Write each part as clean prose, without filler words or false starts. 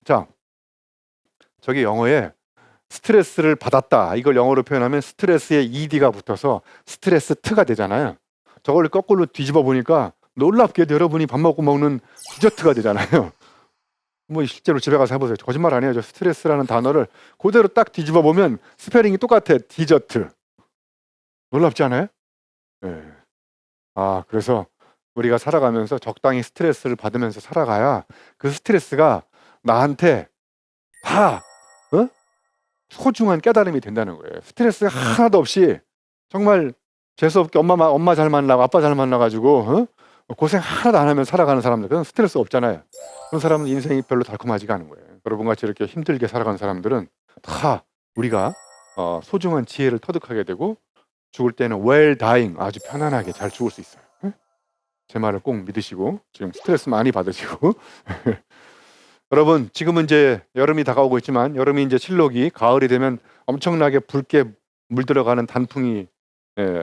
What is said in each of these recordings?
자, 저기 영어에 스트레스를 받았다, 이걸 영어로 표현하면 스트레스에 ed가 붙어서 스트레스트가 되잖아요. 저걸 거꾸로 뒤집어 보니까 놀랍게도 여러분이 밥 먹고 먹는 디저트가 되잖아요. 뭐 실제로 집에 가서 해보세요. 거짓말 아니에요. 저 스트레스라는 단어를 그대로 딱 뒤집어 보면 스페링이 똑같아. 디저트. 놀랍지 않아요? 네. 그래서 우리가 살아가면서 적당히 스트레스를 받으면서 살아가야 그 스트레스가 나한테 다 소중한 깨달음이 된다는 거예요. 스트레스가 하나도 없이 정말 재수없게 엄마 잘 만나고 아빠 잘 만나가지고 고생 하나도 안 하면 살아가는 사람들, 그건 스트레스 없잖아요. 그런 사람은 인생이 별로 달콤하지가 않은 거예요. 여러분같이 이렇게 힘들게 살아가는 사람들은 다 우리가 소중한 지혜를 터득하게 되고 죽을 때는 well dying, 아주 편안하게 잘 죽을 수 있어요. 제 말을 꼭 믿으시고 지금 스트레스 많이 받으시고 여러분, 지금은 이제 여름이 다가오고 있지만 여름이 이제 실록이 가을이 되면 엄청나게 붉게 물들어가는 단풍이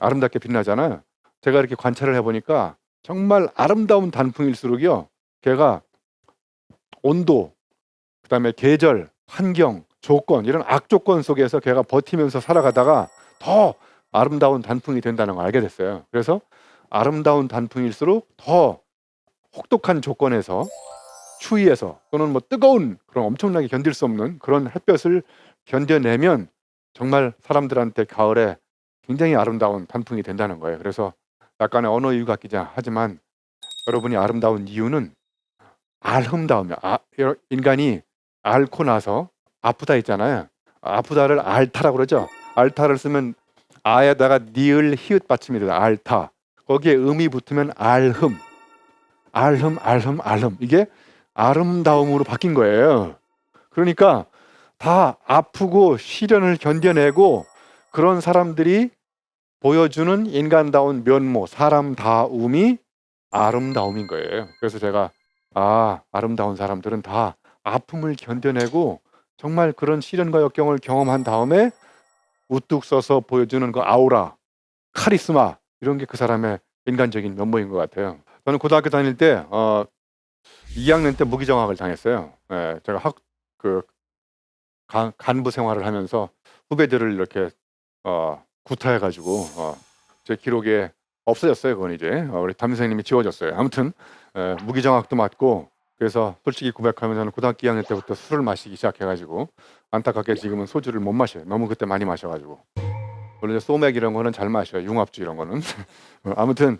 아름답게 빛나잖아요. 제가 이렇게 관찰을 해보니까 정말 아름다운 단풍일수록요, 걔가 온도, 그 다음에 계절, 환경, 조건, 이런 악조건 속에서 걔가 버티면서 살아가다가 더 아름다운 단풍이 된다는 걸 알게 됐어요. 그래서 아름다운 단풍일수록 더 혹독한 조건에서, 추위에서, 또는 뭐 뜨거운 그런 엄청나게 견딜 수 없는 그런 햇볕을 견뎌내면 정말 사람들한테 가을에 굉장히 아름다운 단풍이 된다는 거예요. 그래서 약간의 언어 이유 같긴 하지만 여러분이 아름다운 이유는 알흠다움이야. 인간이 앓고 나서 아프다 있잖아요. 아프다를 알타라고 그러죠. 알타를 쓰면 아에다가 니을 히읗 받침이 돼요. 알타. 거기에 음이 붙으면 알흠. 알흠. 이게 아름다움으로 바뀐 거예요. 그러니까 다 아프고 시련을 견뎌내고 그런 사람들이 보여주는 인간다운 면모, 사람다움이 아름다움인 거예요. 그래서 제가 아름다운 사람들은 다 아픔을 견뎌내고 정말 그런 시련과 역경을 경험한 다음에 우뚝 서서 보여주는 그 아우라, 카리스마, 이런 게 그 사람의 인간적인 면모인 것 같아요. 저는 고등학교 다닐 때 2학년 때 무기정학을 당했어요. 제가 간부 생활을 하면서 후배들을 이렇게 구타해가지고 제 기록에 없어졌어요. 그건 이제 우리 담임 선생님이 지워줬어요. 아무튼 무기정학도 맞고, 그래서 솔직히 고백하면 저는 고등학교 2학년 때부터 술을 마시기 시작해가지고 안타깝게 지금은 소주를 못 마셔요. 너무 그때 많이 마셔가지고. 물론 이제 소맥 이런 거는 잘 마셔요. 융합주 이런 거는. 아무튼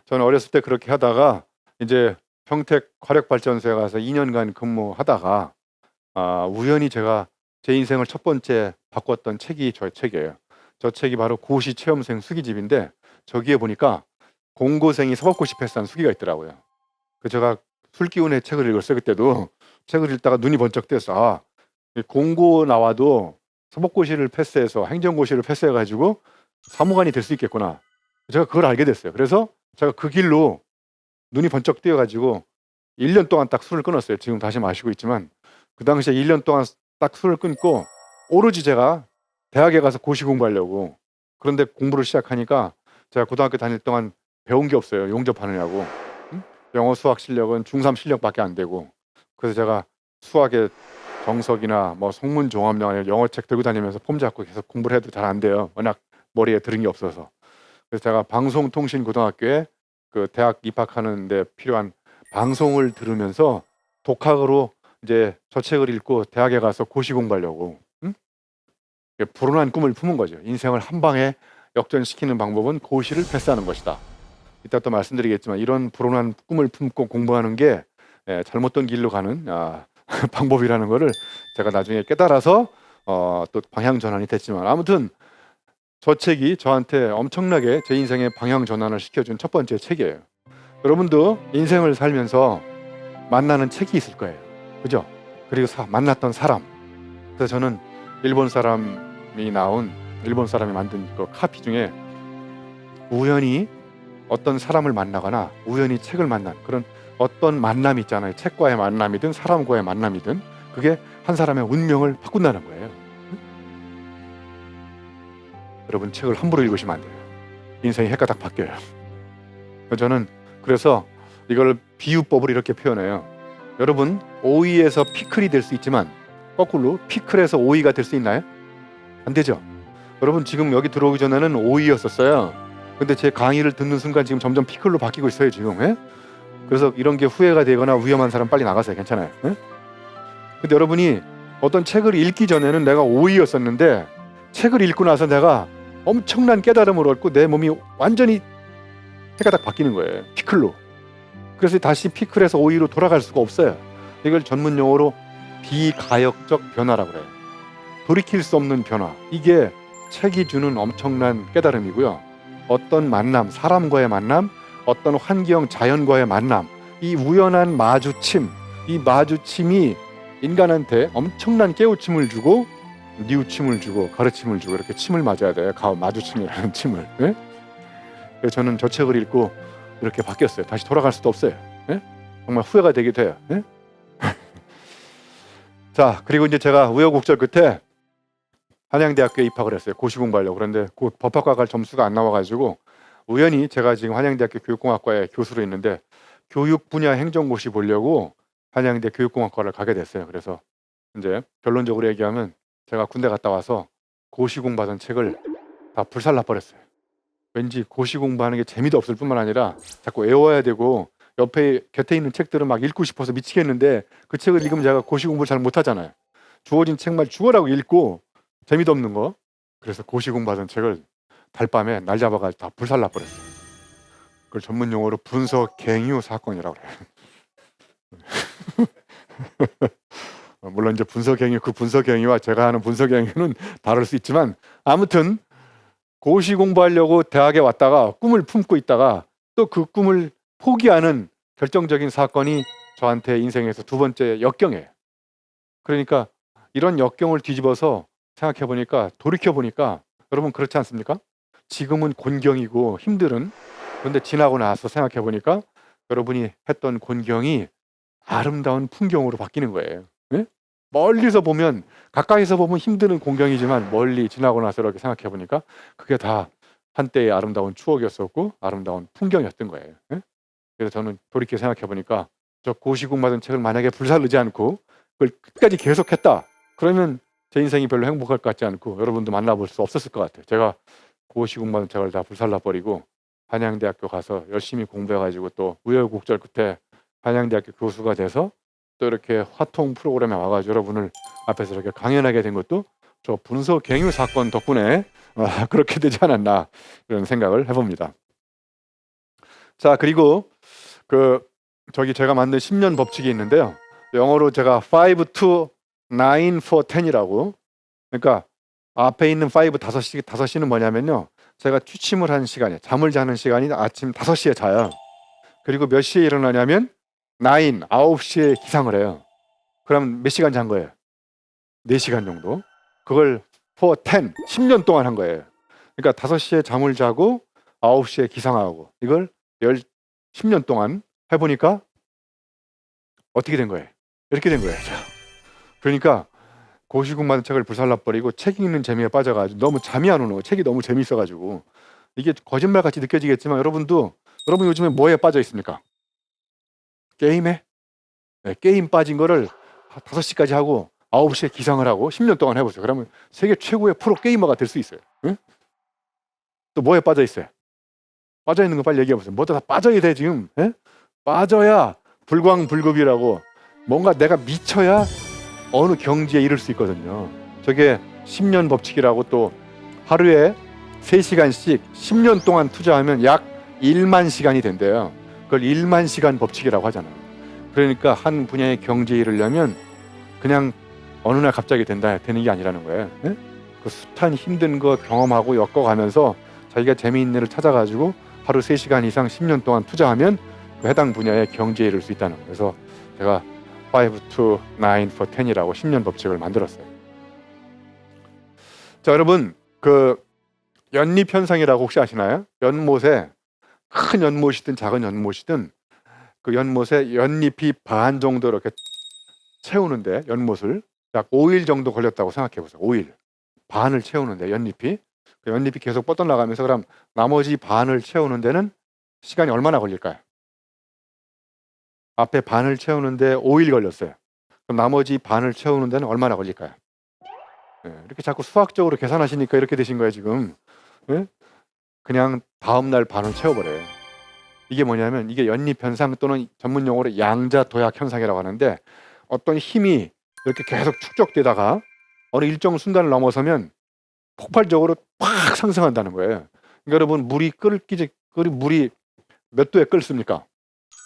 저는 어렸을 때 그렇게 하다가 이제 평택 화력발전소에 가서 2년간 근무하다가 우연히 제가 제 인생을 첫 번째 바꿨던 책이 저의 책이에요. 저 책이 바로 고시 체험생 수기집인데 저기에 보니까 공고생이 서법고시 패스한 수기가 있더라고요. 그 제가 술기운의 책을 읽었어요. 그때도 책을 읽다가 눈이 번쩍 띄었어. 공고 나와도 서법고시를 패스해서 행정고시를 패스해가지고 사무관이 될 수 있겠구나. 제가 그걸 알게 됐어요. 그래서 제가 그 길로 눈이 번쩍 띄어가지고 1년 동안 딱 술을 끊었어요. 지금 다시 마시고 있지만 그 당시에 1년 동안 딱 술을 끊고 오로지 제가 대학에 가서 고시 공부하려고. 그런데 공부를 시작하니까 제가 고등학교 다닐 동안 배운 게 없어요. 용접하느냐고. 영어 수학 실력은 중3 실력밖에 안 되고. 그래서 제가 수학의 정석이나 뭐 성문 종합령 영어책 들고 다니면서 폼 잡고 계속 공부를 해도 잘 안 돼요. 워낙 머리에 들은 게 없어서. 그래서 제가 방송통신고등학교에 그 대학 입학하는 데 필요한 방송을 들으면서 독학으로 이제 저 책을 읽고 대학에 가서 고시 공부하려고 불운한 꿈을 품은 거죠. 인생을 한 방에 역전시키는 방법은 고시를 패스하는 것이다. 이따 또 말씀드리겠지만 이런 불운한 꿈을 품고 공부하는 게 잘못된 길로 가는 방법이라는 거를 제가 나중에 깨달아서 또 방향 전환이 됐지만, 아무튼 저 책이 저한테 엄청나게 제 인생의 방향 전환을 시켜준 첫 번째 책이에요. 여러분도 인생을 살면서 만나는 책이 있을 거예요. 그죠? 그리고 만났던 사람. 그래서 저는 일본 사람이 만든 그 카피 중에 우연히 어떤 사람을 만나거나 우연히 책을 만난 그런 어떤 만남이 있잖아요. 책과의 만남이든 사람과의 만남이든 그게 한 사람의 운명을 바꾼다는 거예요. 여러분, 책을 함부로 읽으시면 안 돼요. 인생이 헷가닥 바뀌어요. 저는 그래서 이걸 비유법을 이렇게 표현해요. 여러분, 오이에서 피클이 될 수 있지만 거꾸로 피클에서 오이가 될 수 있나요? 안 되죠. 여러분, 지금 여기 들어오기 전에는 오이였었어요. 근데 제 강의를 듣는 순간 지금 점점 피클로 바뀌고 있어요, 지금. 예? 그래서 이런 게 후회가 되거나 위험한 사람 빨리 나가세요. 괜찮아요. 예? 근데 여러분이 어떤 책을 읽기 전에는 내가 오이였었는데 책을 읽고 나서 내가 엄청난 깨달음을 얻고 내 몸이 완전히 해가닥 바뀌는 거예요. 피클로. 그래서 다시 피클에서 오이로 돌아갈 수가 없어요. 이걸 전문 용어로 비가역적 변화라고 그래요. 돌이킬 수 없는 변화. 이게 책이 주는 엄청난 깨달음이고요. 어떤 만남, 사람과의 만남, 어떤 환경, 자연과의 만남, 이 우연한 마주침, 이 마주침이 인간한테 엄청난 깨우침을 주고 뉘우침을 주고 가르침을 주고 이렇게 침을 맞아야 돼요. 마주침이라는 침을. 예? 그래서 저는 저 책을 읽고 이렇게 바뀌었어요. 다시 돌아갈 수도 없어요. 예? 정말 후회가 되기도 해요. 예? 자, 그리고 이제 제가 우여곡절 끝에 한양대학교에 입학을 했어요. 고시 공부하려고. 그런데 곧 법학과 갈 점수가 안 나와가지고 우연히 제가 지금 한양대학교 교육공학과에 교수로 있는데 교육 분야 행정고시 보려고 한양대 교육공학과를 가게 됐어요. 그래서 이제 결론적으로 얘기하면 제가 군대 갔다 와서 고시 공부하던 책을 다 불살라 버렸어요. 왠지 고시 공부하는 게 재미도 없을 뿐만 아니라 자꾸 외워야 되고 옆에 곁에 있는 책들은 막 읽고 싶어서 미치겠는데 그 책을 읽으면 제가 고시 공부를 잘 못하잖아요. 주어진 책만 죽어라고 읽고 재미도 없는 거. 그래서 고시 공부하던 책을 달밤에 날 잡아가지고 다 불살라 버렸어요. 그걸 전문 용어로 분서갱유 사건이라고 그래요. 물론 이제 분서갱유, 그 분서갱유와 제가 하는 분서갱유는 다를 수 있지만 아무튼 고시 공부하려고 대학에 왔다가 꿈을 품고 있다가 또 그 꿈을 포기하는 결정적인 사건이 저한테 인생에서 두 번째 역경이에요. 그러니까 이런 역경을 뒤집어서 생각해 보니까, 돌이켜 보니까 여러분 그렇지 않습니까? 지금은 곤경이고 힘들은, 그런데 지나고 나서 생각해 보니까 여러분이 했던 곤경이 아름다운 풍경으로 바뀌는 거예요. 네? 멀리서 보면, 가까이서 보면 힘드는 곤경이지만 멀리 지나고 나서 이렇게 생각해 보니까 그게 다 한때의 아름다운 추억이었었고 아름다운 풍경이었던 거예요. 네? 그래서 저는 돌이켜 생각해 보니까 저 고시공부하던 책을 만약에 불사르지 않고 그걸 끝까지 계속했다, 그러면 제 인생이 별로 행복할 것 같지 않고 여러분도 만나볼 수 없었을 것 같아요. 제가 고시공부하던 책을 다 불살라 버리고 한양대학교 가서 열심히 공부해가지고 또 우여곡절 끝에 한양대학교 교수가 돼서 또 이렇게 화통 프로그램에 와가지고 여러분을 앞에서 이렇게 강연하게 된 것도 저 분서갱유 사건 덕분에 그렇게 되지 않았나, 이런 생각을 해봅니다. 자, 그리고 제가 만든 10년 법칙이 있는데요. 영어로 제가 5 to 9 for 10이라고. 그러니까 앞에 있는 5시는 뭐냐면요, 제가 취침을 하는 시간이에요. 잠을 자는 시간이 아침 5시에 자요. 그리고 몇 시에 일어나냐면 9시에 기상을 해요. 그럼 몇 시간 잔 거예요? 4시간 정도. 그걸 for 10년 동안 한 거예요. 그러니까 5시에 잠을 자고 9시에 기상하고, 이걸 10년 동안 해보니까 어떻게 된 거예요? 이렇게 된 거예요. 그러니까 고시공부하는 책을 불살라버리고 책 읽는 재미에 빠져가지고 너무 잠이 안 오는 거예요. 책이 너무 재미있어가지고. 이게 거짓말같이 느껴지겠지만 여러분 요즘에 뭐에 빠져 있습니까? 게임에? 네, 게임 빠진 거를 5시까지 하고 9시에 기상을 하고 10년 동안 해보세요. 그러면 세계 최고의 프로 게이머가 될 수 있어요. 응? 또 뭐에 빠져 있어요? 빠져 있는 거 빨리 얘기해 보세요. 뭐다 빠져야 돼 지금. 에? 빠져야 불광불급이라고, 뭔가 내가 미쳐야 어느 경지에 이를 수 있거든요. 저게 10년 법칙이라고, 또 하루에 3시간씩 10년 동안 투자하면 약 1만 시간이 된대요. 그걸 1만 시간 법칙이라고 하잖아요. 그러니까 한 분야의 경지에 이르려면 그냥 어느 날 갑자기 되는 게 아니라는 거예요. 에? 그 숱한 힘든 거 경험하고 엮어가면서 자기가 재미있는 일을 찾아가지고 하루 3시간 이상 10년 동안 투자하면 그 해당 분야의 경지에 이를 수 있다는 거예요. 그래서 제가 5 to 9 for 10이라고 10년 법칙을 만들었어요. 자, 여러분 연립 현상이라고 혹시 아시나요? 연못에, 큰 연못이든 작은 연못이든 그 연못에 연잎이 반 정도 이렇게 채우는데, 연못을 약 5일 정도 걸렸다고 생각해 보세요. 5일. 반을 채우는데 연잎이 계속 뻗어나가면서, 그럼 나머지 반을 채우는 데는 시간이 얼마나 걸릴까요? 앞에 반을 채우는데 5일 걸렸어요. 그럼 나머지 반을 채우는 데는 얼마나 걸릴까요? 이렇게 자꾸 수학적으로 계산하시니까 이렇게 되신 거예요 지금. 그냥 다음날 반을 채워버려요. 이게 뭐냐면 이게 연립현상 또는 전문 용어로 양자도약 현상이라고 하는데, 어떤 힘이 이렇게 계속 축적되다가 어느 일정 순간을 넘어서면 폭발적으로 팍 상승한다는 거예요. 그러니까 여러분, 물이 물이 몇 도에 끓습니까?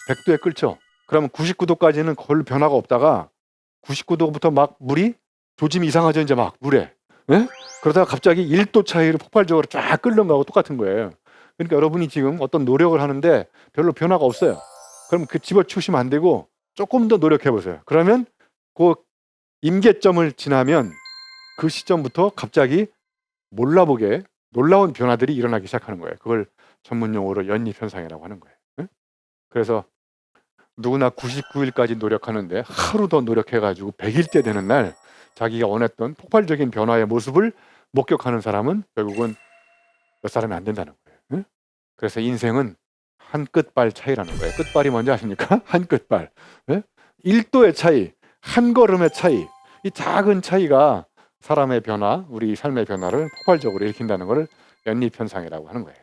100도에 끓죠. 그러면 99도까지는 거의 변화가 없다가 99도부터 막 물이 조짐이 이상하죠. 이제 막 물에. 그러다가 갑자기 1도 차이로 폭발적으로 쫙 끓는 거하고 똑같은 거예요. 그러니까 여러분이 지금 어떤 노력을 하는데 별로 변화가 없어요. 그럼 그 집어치우시면 안 되고 조금 더 노력해 보세요. 그러면 그 임계점을 지나면 그 시점부터 갑자기 몰라보게 놀라운 변화들이 일어나기 시작하는 거예요. 그걸 전문 용어로 연립현상이라고 하는 거예요. 그래서 누구나 99일까지 노력하는데 하루 더 노력해가지고 100일째 되는 날 자기가 원했던 폭발적인 변화의 모습을 목격하는 사람은 결국은 몇 사람이 안 된다는 거예요. 그래서 인생은 한 끝발 차이라는 거예요. 끝발이 뭔지 아십니까? 한 끝발. 1도의 차이, 한 걸음의 차이, 이 작은 차이가 사람의 변화, 우리 삶의 변화를 폭발적으로 일으킨다는 것을 연립현상이라고 하는 거예요.